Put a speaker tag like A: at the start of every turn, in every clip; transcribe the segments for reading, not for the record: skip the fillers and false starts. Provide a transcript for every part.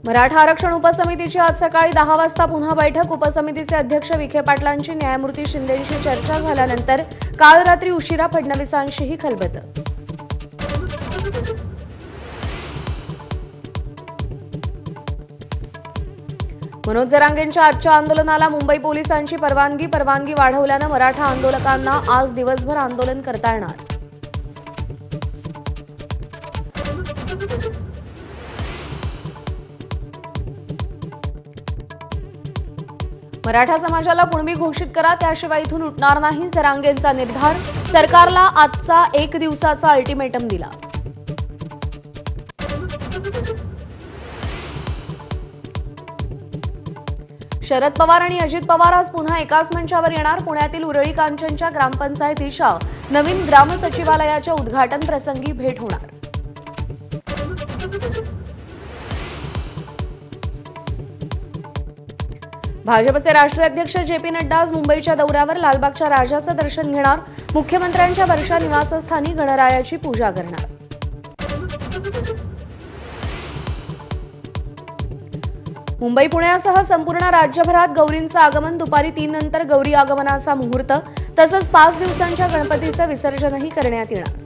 A: मराठा आरक्षण उपसमितीची आज सकाळी 10 वाजता पुन्हा बैठक। उपसमितीचे अध्यक्ष विखे पाटलांची न्यायमूर्ती शिंदेंशी चर्चा झाल्यानंतर काल रात्री उशिरा फडणवीसांशीही खलबत। मनोज जरांगेंच्या आजच्या आंदोलनाला मुंबई पोलिसांची परवानगी वाढवल्यानं मराठा आंदोलकांना आज दिवसभर आंदोलन करता येणार। मराठा समाजाला कुणबी घोषित करा, त्याशिवाय इथून उठणार नाही, जरांगेंचा निर्धार। सरकारला आजचा 1 दिवसाचा अल्टिमेटम दिला। शरद पवार आणि अजित पवार आज पुन्हा एकाच मंचावर येणार। पुण्यातील उरळी कांचनच्या ग्रामपंचायतीच्या नवीन ग्राम सचिवालयाच्या उद्घाटन प्रसंगी भेट होणार। भाजपचे राष्ट्रीय अध्यक्ष जे.पी. नड्डा आज मुंबईच्या दौऱ्यावर लालबागच्या राजाचं दर्शन घेणार। मुख्यमंत्र्यांच्या वर्षा निवासस्थानी गणरायाची पूजा करणार। मुंबई पुण्यासह संपूर्ण राज्यभरात गौरींचं आगमन। दुपारी 3 नंतर गौरी आगमनाचा मुहूर्त, तसंच 5 दिवसांच्या गणपतीचं विसर्जनही करण्यात येणार।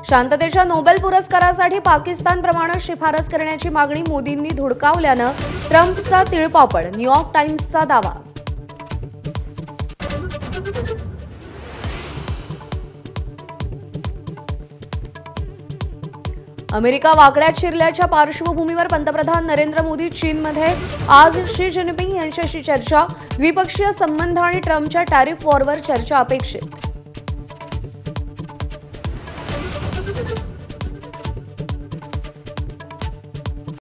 A: शांततेच्या नोबेल पुरस्कारासाठी पाकिस्तानप्रमाणे शिफारस करण्याची मागणी मोदींनी धुडकावल्यानं ट्रम्पचा तिळपापड। न्यूयॉर्क टाइम्सचा दावा। अमेरिका वाकड्यात शिरल्याच्या पार्श्वभूमीवर पंतप्रधान नरेंद्र मोदी चीनमध्ये आज शी जिनपिंग यांच्याशी चर्चा। द्विपक्षीय संबंध आणि ट्रम्पच्या टॅरिफ वॉरवर चर्चा अपेक्षित।